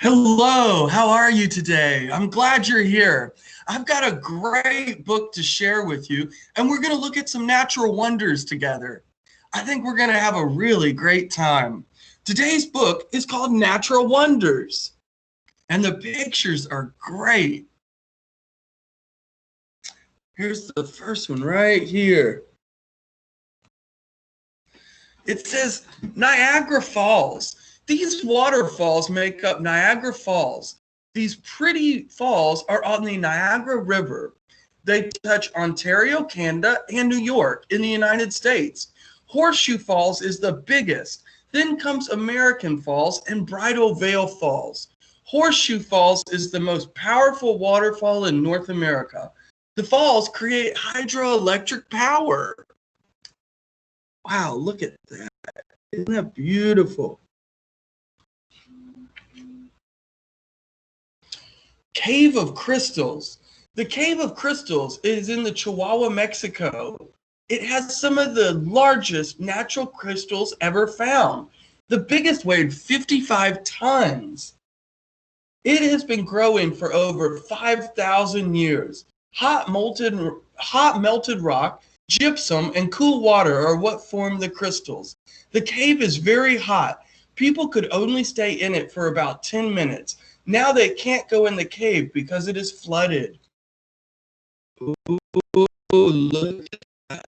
Hello, how are you today? I'm glad you're here. I've got a great book to share with you, and we're going to look at some natural wonders together. I think we're going to have a really great time. Today's book is called Natural Wonders, and the pictures are great. Here's the first one right here. It says Niagara Falls. These waterfalls make up Niagara Falls. These pretty falls are on the Niagara River. They touch Ontario, Canada, and New York in the United States. Horseshoe Falls is the biggest. Then comes American Falls and Bridal Veil Falls. Horseshoe Falls is the most powerful waterfall in North America. The falls create hydroelectric power. Wow, look at that. Isn't that beautiful? Cave of Crystals. The Cave of Crystals is in the Chihuahua, Mexico. It has some of the largest natural crystals ever found. The biggest weighed 55 tons. It has been growing for over 5,000 years. Hot melted rock, gypsum, and cool water are what form the crystals. The cave is very hot. People could only stay in it for about 10 minutes. Now they can't go in the cave because it is flooded. Ooh, look at that.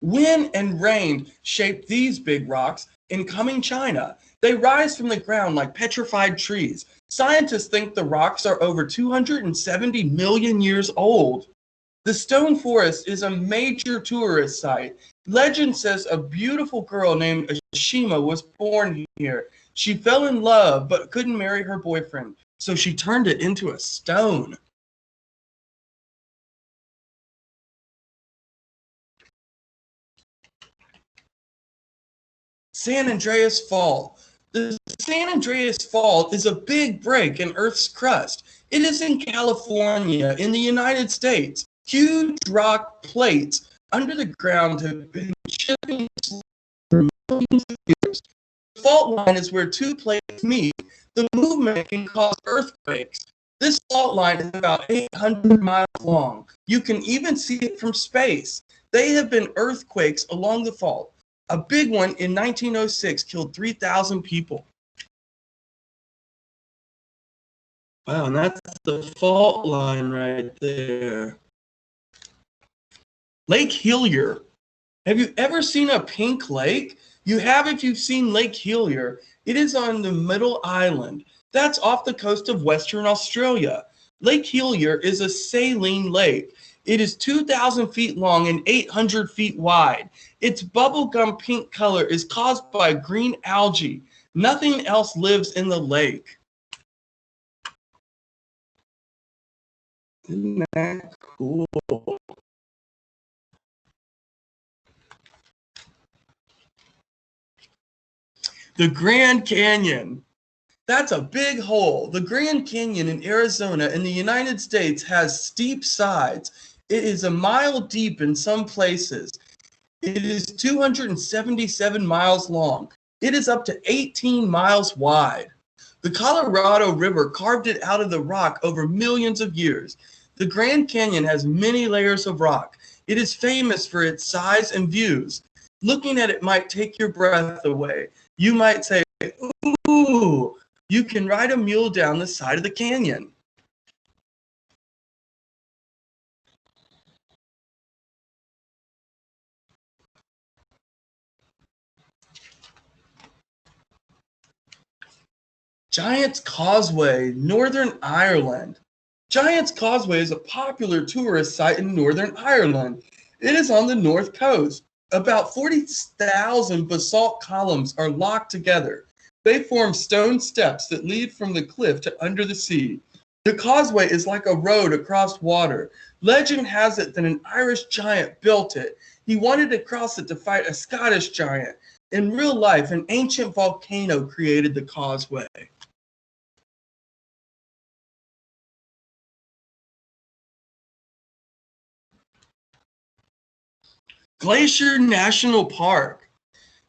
Wind and rain shape these big rocks incoming China. They rise from the ground like petrified trees. Scientists think the rocks are over 270 million years old. The Stone Forest is a major tourist site. Legend says a beautiful girl named Ashima was born here. She fell in love but couldn't marry her boyfriend, so she turned it into a stone. San Andreas Fault. The San Andreas Fault is a big break in Earth's crust. It is in California, in the United States. Huge rock plates under the ground have been shifting for millions of years. The fault line is where two plates meet. The movement can cause earthquakes. This fault line is about 800 miles long. You can even see it from space. They have been earthquakes along the fault. A big one in 1906 killed 3,000 people. Wow, and that's the fault line right there. Lake Hillier. Have you ever seen a pink lake? You have if you've seen Lake Hillier. It is on the middle island. That's off the coast of Western Australia. Lake Hillier is a saline lake. It is 2,000 feet long and 800 feet wide. Its bubblegum pink color is caused by green algae. Nothing else lives in the lake. Isn't that cool? The Grand Canyon. That's a big hole. The Grand Canyon in Arizona in the United States has steep sides. It is a mile deep in some places. It is 277 miles long. It is up to 18 miles wide. The Colorado River carved it out of the rock over millions of years. The Grand Canyon has many layers of rock. It is famous for its size and views. Looking at it might take your breath away. You might say, ooh, you can ride a mule down the side of the canyon. Giant's Causeway, Northern Ireland. Giant's Causeway is a popular tourist site in Northern Ireland. It is on the north coast. About 40,000 basalt columns are locked together. They form stone steps that lead from the cliff to under the sea. The causeway is like a road across water. Legend has it that an Irish giant built it. He wanted to cross it to fight a Scottish giant. In real life, an ancient volcano created the causeway. Glacier National Park.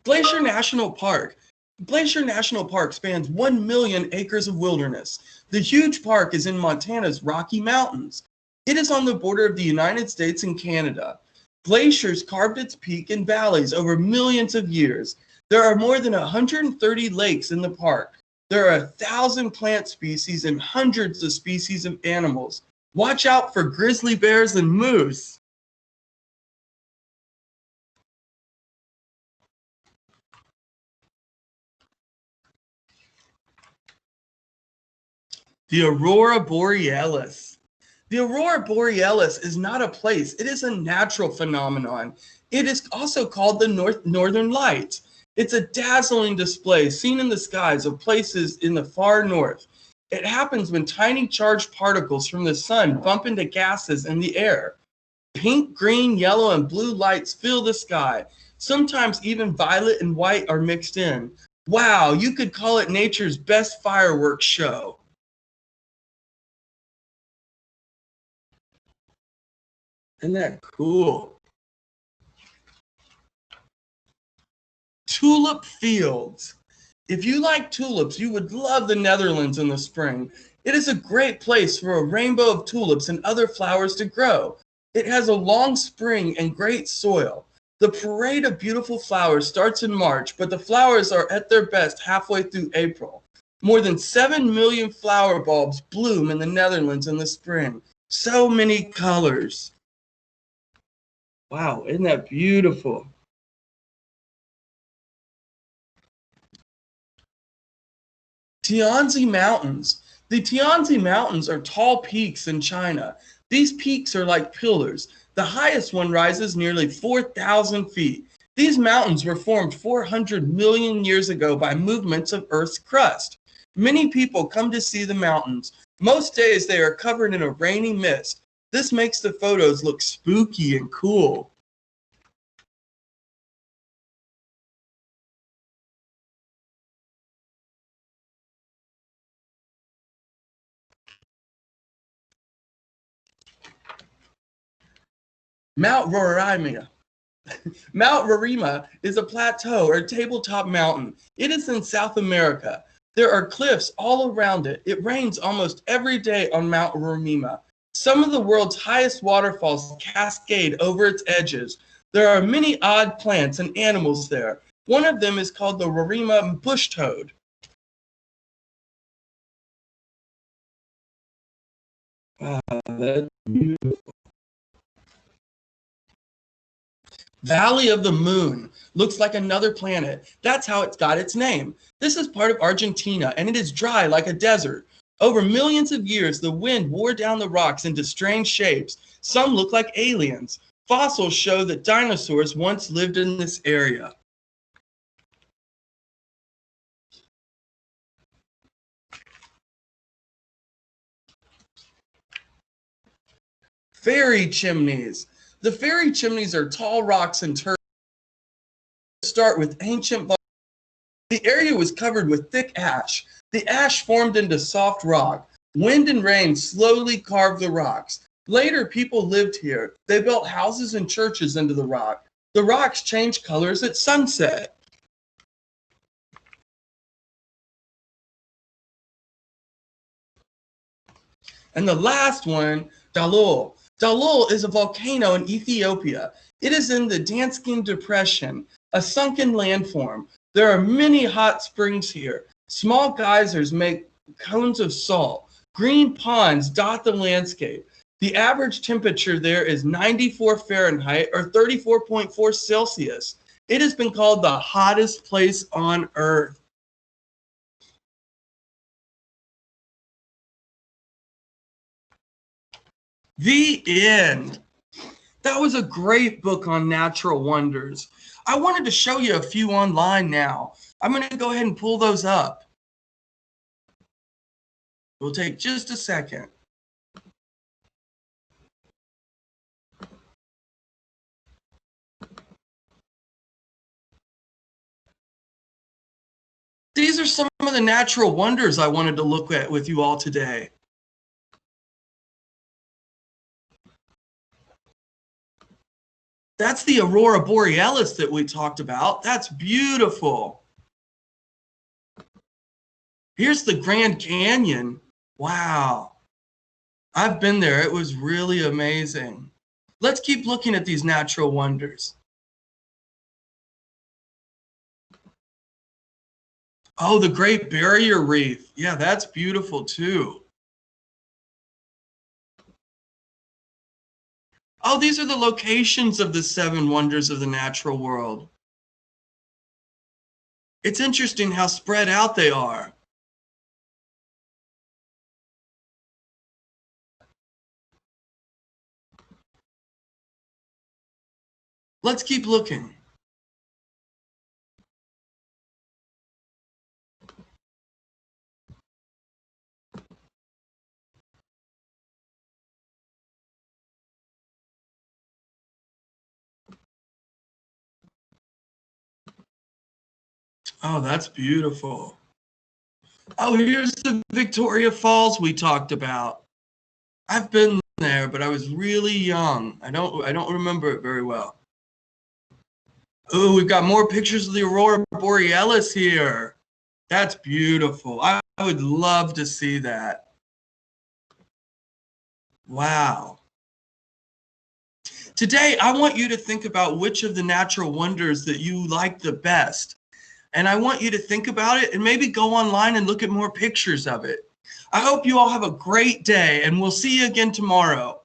Glacier National Park. Glacier National Park spans 1 million acres of wilderness. The huge park is in Montana's Rocky Mountains. It is on the border of the United States and Canada. Glaciers carved its peak and valleys over millions of years. There are more than 130 lakes in the park. There are 1,000 plant species and hundreds of species of animals. Watch out for grizzly bears and moose. The Aurora Borealis. The Aurora Borealis is not a place, it is a natural phenomenon. It is also called the Northern Lights. It's a dazzling display seen in the skies of places in the far north. It happens when tiny charged particles from the sun bump into gases in the air. Pink, green, yellow, and blue lights fill the sky. Sometimes even violet and white are mixed in. Wow, you could call it nature's best fireworks show. Isn't that cool? Tulip fields. If you like tulips, you would love the Netherlands in the spring. It is a great place for a rainbow of tulips and other flowers to grow. It has a long spring and great soil. The parade of beautiful flowers starts in March, but the flowers are at their best halfway through April. More than 7 million flower bulbs bloom in the Netherlands in the spring. So many colors. Wow, isn't that beautiful? Tianzi Mountains. The Tianzi Mountains are tall peaks in China. These peaks are like pillars. The highest one rises nearly 4,000 feet. These mountains were formed 400 million years ago by movements of Earth's crust. Many people come to see the mountains. Most days they are covered in a rainy mist. This makes the photos look spooky and cool. Mount Roraima. Mount Roraima is a plateau or tabletop mountain. It is in South America. There are cliffs all around it. It rains almost every day on Mount Roraima. Some of the world's highest waterfalls cascade over its edges. There are many odd plants and animals there. One of them is called the Roraima bush toad. Wow, that's beautiful. Valley of the Moon looks like another planet. That's how it got its name. This is part of Argentina, and it is dry like a desert. Over millions of years, the wind wore down the rocks into strange shapes. Some look like aliens. Fossils show that dinosaurs once lived in this area. Fairy chimneys. The fairy chimneys are tall rocks and turrets that start with ancient. The area was covered with thick ash. The ash formed into soft rock. Wind and rain slowly carved the rocks. Later, people lived here. They built houses and churches into the rock. The rocks changed colors at sunset. And the last one, Dalol. Dalol is a volcano in Ethiopia. It is in the Danskin Depression, a sunken landform. There are many hot springs here. Small geysers make cones of salt. Green ponds dot the landscape. The average temperature there is 94 Fahrenheit or 34.4 Celsius. It has been called the hottest place on Earth. The end. That was a great book on natural wonders. I wanted to show you a few online now. I'm going to go ahead and pull those up. We'll take just a second. These are some of the natural wonders I wanted to look at with you all today. That's the Aurora Borealis that we talked about. That's beautiful. Here's the Grand Canyon. Wow. I've been there. It was really amazing. Let's keep looking at these natural wonders. Oh, the Great Barrier Reef. Yeah, that's beautiful too. Oh, these are the locations of the 7 wonders of the natural world. It's interesting how spread out they are. Let's keep looking. Oh, that's beautiful. Oh, here's the Victoria Falls we talked about. I've been there, but I was really young. I don't remember it very well. Oh, we've got more pictures of the Aurora Borealis here. That's beautiful. I would love to see that. Wow. Today, I want you to think about which of the natural wonders that you like the best. And I want you to think about it and maybe go online and look at more pictures of it. I hope you all have a great day, and we'll see you again tomorrow.